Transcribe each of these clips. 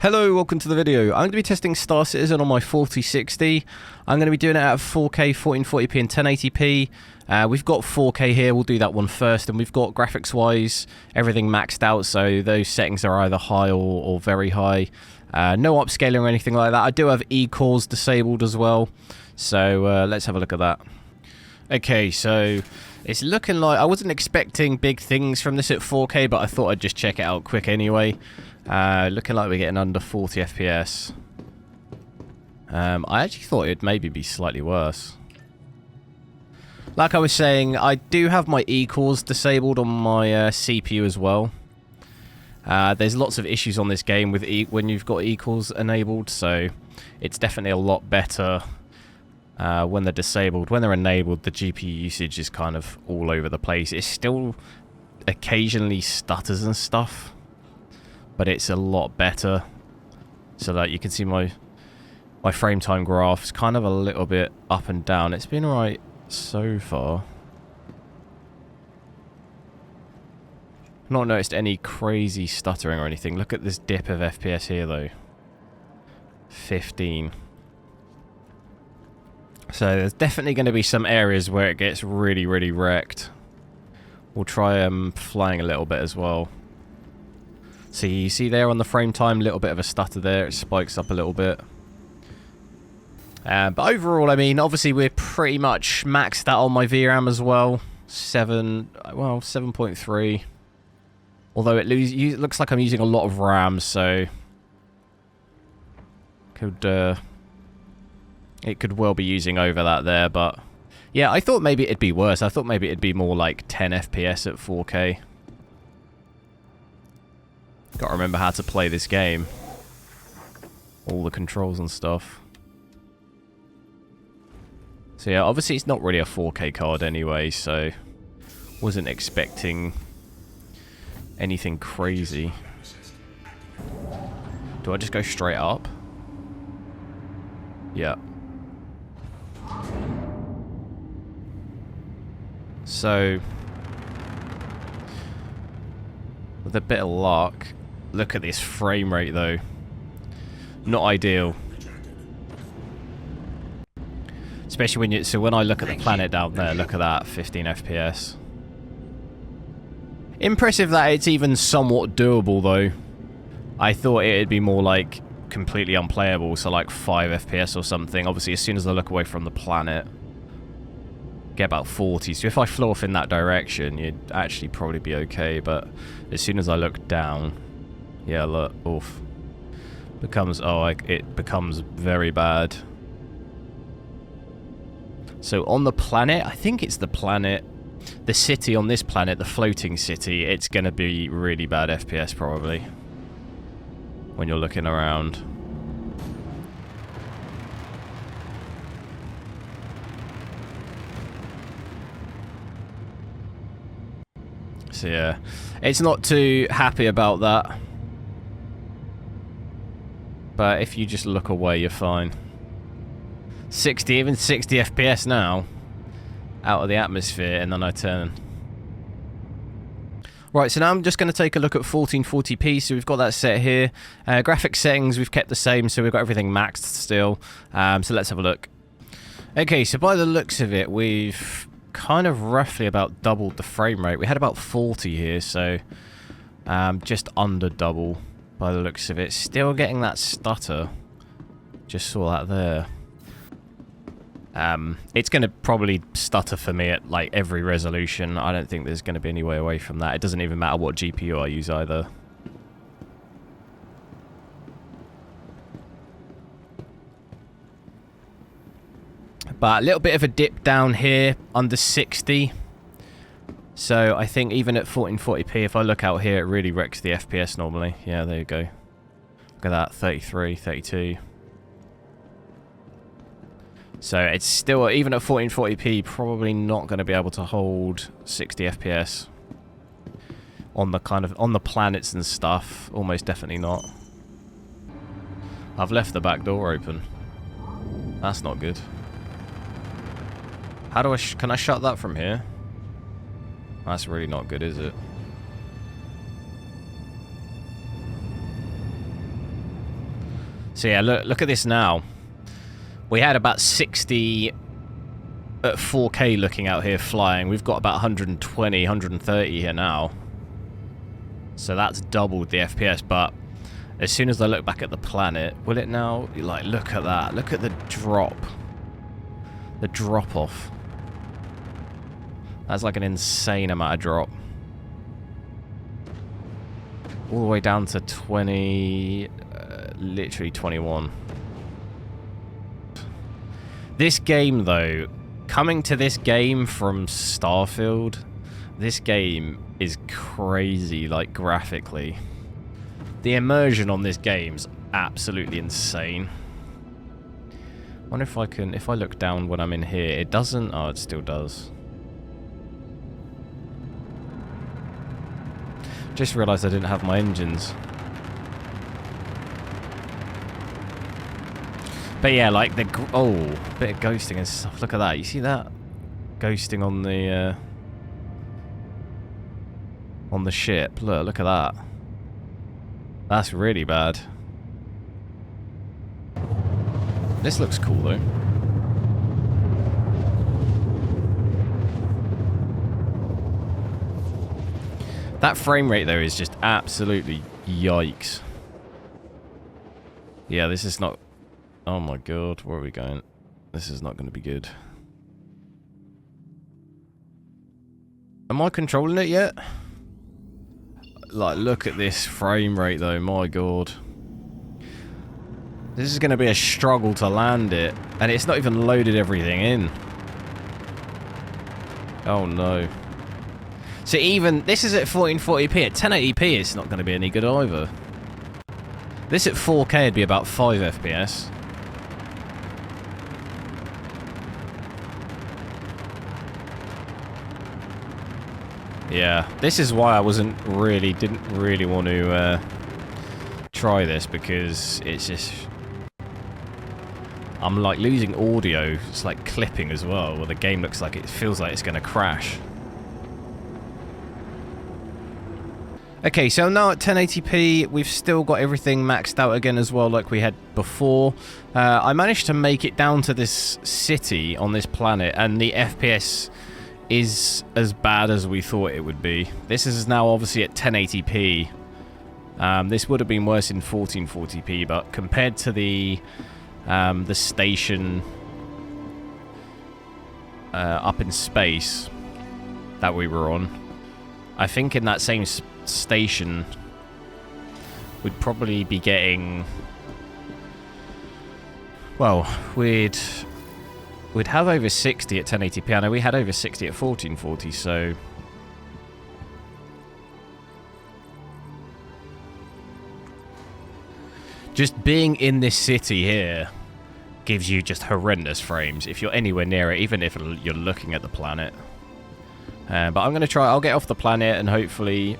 Hello, welcome to the video. I'm going to be testing Star Citizen on my 4060. I'm going to be doing it at 4K, 1440p and 1080p. We've got 4K here, we'll do that one first, and we've got graphics-wise everything maxed out, so those settings are either high or very high. No upscaling or anything like that. I do have E-cores disabled as well, so let's have a look at that. Okay, so it's looking like I wasn't expecting big things from this at 4K, but I thought I'd just check it out quick anyway. Looking like we're getting under 40 FPS. I actually thought it'd maybe be slightly worse. Like I was saying, I do have my E-cores disabled on my CPU as well. There's lots of issues on this game with when you've got E-cores enabled, so it's definitely a lot better when they're disabled. When they're enabled, the GPU usage is kind of all over the place. It still occasionally stutters and stuff, but it's a lot better. So that you can see my frame time graph is kind of a little bit up and down. It's been alright so far. Not noticed any crazy stuttering or anything. Look at this dip of FPS here though. 15. So there's definitely going to be some areas where it gets really wrecked. We'll try flying a little bit as well. So you see there on the frame time, little bit of a stutter there. It spikes up a little bit. But overall, I mean, obviously we're pretty much maxed out on my VRAM as well. 7.3. Although it looks like I'm using a lot of RAM, so it could well be using over that there, but yeah, I thought maybe it'd be worse. I thought maybe it'd be more like 10 FPS at 4K. Gotta remember how to play this game. All the controls and stuff. So yeah, obviously it's not really a 4K card anyway, so wasn't expecting anything crazy. Do I just go straight up? Yeah. So, with a bit of luck, look at this frame rate though. Not ideal. Especially when when I look at the planet down there, look at that, 15 FPS. Impressive that it's even somewhat doable though. I thought it'd be more like completely unplayable, so like 5 FPS or something. Obviously as soon as I look away from the planet, get about 40. So if I flew off in that direction, you'd actually probably be okay, but as soon as I look down, yeah, look, oof. It becomes very bad. So on the planet, I think it's the planet, the city on this planet, the floating city, it's going to be really bad FPS probably when you're looking around. So yeah, it's not too happy about that. But if you just look away, you're fine. 60, even 60 FPS now. Out of the atmosphere, and then I turn. Right, so now I'm just going to take a look at 1440p, so we've got that set here. Graphics settings, we've kept the same, so we've got everything maxed still. So let's have a look. Okay, so by the looks of it, we've kind of roughly about doubled the frame rate. We had about 40 here, so just under double by the looks of it. Still getting that stutter. Just saw that there. It's going to probably stutter for me at like every resolution. I don't think there's going to be any way away from that. It doesn't even matter what GPU I use either. But a little bit of a dip down here, under 60. So I think even at 1440p, if I look out here, it really wrecks the FPS normally. Yeah, there you go. Look at that, 33, 32. So it's still, even at 1440p, probably not going to be able to hold 60 FPS. On the planets and stuff, almost definitely not. I've left the back door open. That's not good. How do can I shut that from here? That's really not good, is it? So yeah, look at this now. We had about 60 at 4K looking out here flying. We've got about 120, 130 here now. So that's doubled the FPS, but as soon as I look back at the planet, will it now, like, look at that. Look at the drop. The drop off. That's like an insane amount of drop. All the way down to 20, literally 21. This game, though, coming to this game from Starfield, this game is crazy, like, graphically. The immersion on this game's absolutely insane. I wonder if I can, if I look down when I'm in here, it doesn't, oh, it still does. Just realised I didn't have my engines. But yeah, like the... Oh, bit of ghosting and stuff. Look at that. You see that? Ghosting on the ship. Look at that. That's really bad. This looks cool, though. That frame rate, though, is just absolutely yikes. Yeah, this is not... Oh my god, where are we going? This is not going to be good. Am I controlling it yet? Like, look at this frame rate, though, my god. This is going to be a struggle to land it. And it's not even loaded everything in. Oh no. So even, this is at 1440p, at 1080p it's not going to be any good either. This at 4K would be about 5 FPS. Yeah, this is why I didn't really want to try this, because it's just... I'm like losing audio, it's like clipping as well, where the game looks like it feels like it's going to crash. Okay, so now at 1080p, we've still got everything maxed out again as well, like we had before. I managed to make it down to this city on this planet, and the FPS is as bad as we thought it would be. This is now obviously at 1080p. This would have been worse in 1440p, but compared to the station up in space that we were on, I think in that same station we'd probably be getting, well, we'd have over 60 at 1080p. I know we had over 60 at 1440, so just being in this city here gives you just horrendous frames if you're anywhere near it, even if you're looking at the planet. But I'm going to try, I'll get off the planet and hopefully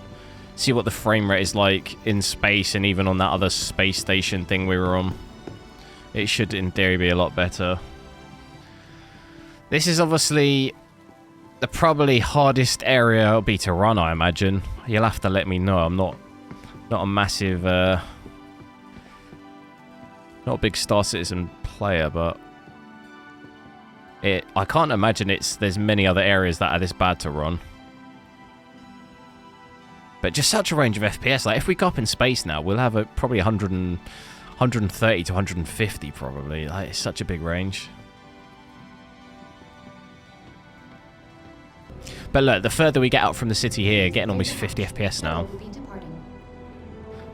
see what the frame rate is like in space, and even on that other space station thing we were on. It should, in theory, be a lot better. This is obviously the probably hardest area it'll be to run, I imagine. You'll have to let me know. I'm not a massive, not a big Star Citizen player, but I can't imagine there's many other areas that are this bad to run. But just such a range of FPS. Like, if we go up in space now, we'll have probably 130 to 150 probably. Like, it's such a big range. But look, the further we get out from the city here, getting almost 50 FPS now.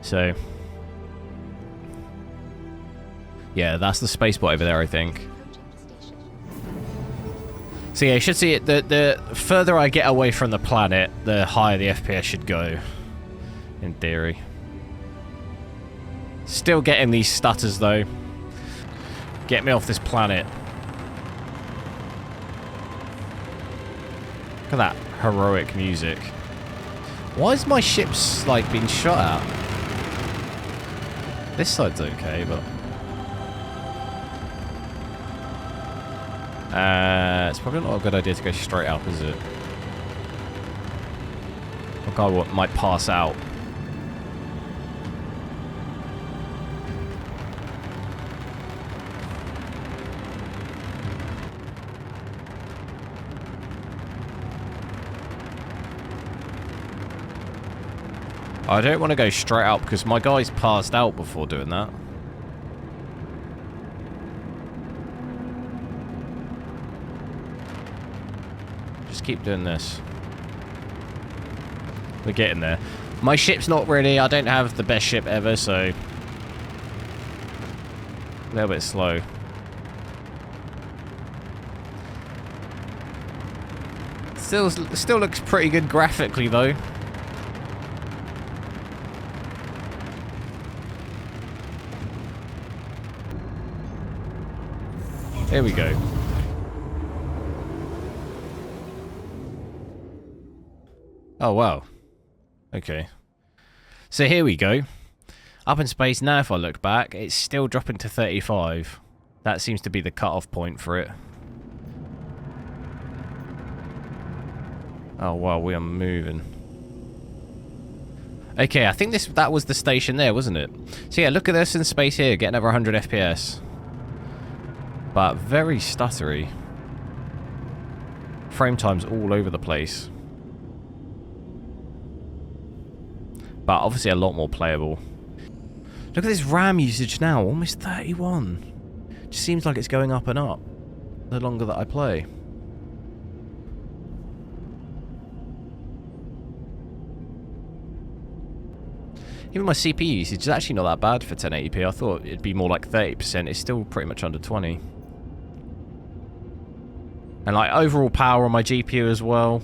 So, yeah, that's the spaceport over there, I think. So yeah, you should see it. The further I get away from the planet, the higher the FPS should go, in theory. Still getting these stutters, though. Get me off this planet. Look at that heroic music. Why is my ship's, like, being shot at? This side's okay, but... it's probably not a good idea to go straight up, is it? A guy might pass out. I don't want to go straight up because my guy's passed out before doing that. Just keep doing this. We're getting there. My ship's not ready. I don't have the best ship ever, so a little bit slow. Still looks pretty good graphically, though. There we go. Oh, wow. Okay. So here we go. Up in space now, if I look back, it's still dropping to 35. That seems to be the cutoff point for it. Oh, wow, we are moving. Okay, I think that was the station there, wasn't it? So yeah, look at this in space here, getting over 100 FPS. But very stuttery. Frame time's all over the place. But obviously a lot more playable. Look at this RAM usage now, almost 31. Just seems like it's going up and up the longer that I play. Even my CPU usage is actually not that bad for 1080p. I thought it'd be more like 30%. It's still pretty much under 20. And like overall power on my GPU as well,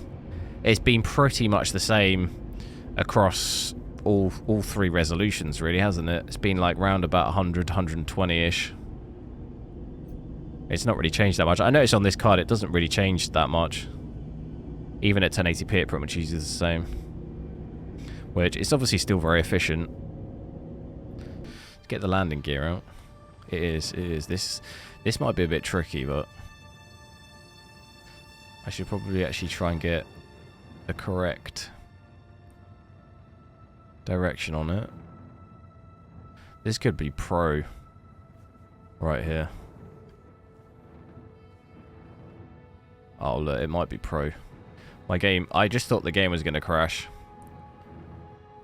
it's been pretty much the same across all three resolutions, really, hasn't it? It's been like round about 100, 120-ish. It's not really changed that much. I noticed on this card it doesn't really change that much. Even at 1080p it pretty much uses the same. Which is obviously still very efficient. Let's get the landing gear out. It is. This might be a bit tricky, but I should probably actually try and get the correct direction on it. This could be pro right here. Oh look, it might be pro. My game, I just thought the game was going to crash.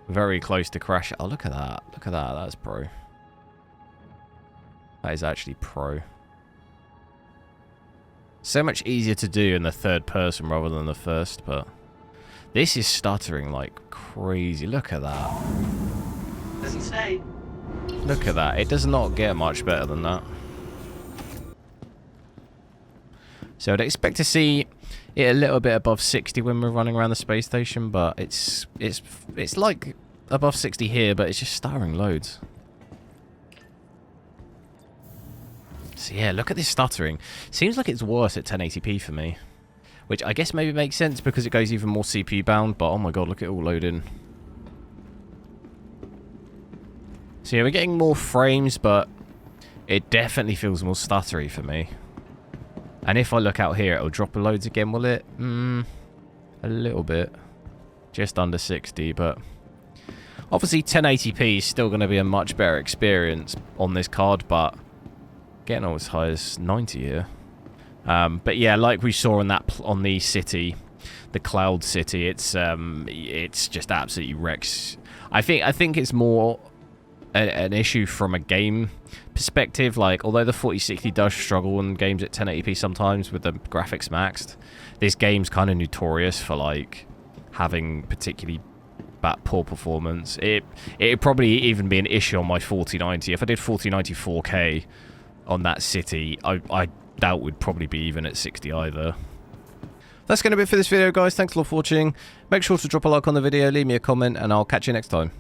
Very close to crash. Oh, look at that. Look at that. That's pro. That is actually pro. So much easier to do in the third person rather than the first, but this is stuttering like crazy. Look at that. Doesn't say. Look at that. It does not get much better than that. So I'd expect to see it a little bit above 60 when we're running around the space station, but it's like above 60 here, but it's just stuttering loads. So yeah, look at this stuttering. Seems like it's worse at 1080p for me, which I guess maybe makes sense because it goes even more CPU bound, but oh my god, look at it all loading. So yeah, we're getting more frames, but it definitely feels more stuttery for me. And if I look out here, it'll drop loads again, will it? A little bit. Just under 60, but obviously 1080p is still going to be a much better experience on this card, but getting all as high as 90 here. But yeah, like we saw on the city, the cloud city, it's just absolutely wrecks. I think it's more an issue from a game perspective. Like, although the 4060 does struggle in games at 1080p sometimes with the graphics maxed, this game's kind of notorious for like having particularly bad poor performance. It'd probably even be an issue on my 4090. If I did 4090 4K on that city, I doubt we'd probably be even at 60 either. That's going to be it for this video, guys. Thanks a lot for watching. Make sure to drop a like on the video, leave me a comment, and I'll catch you next time.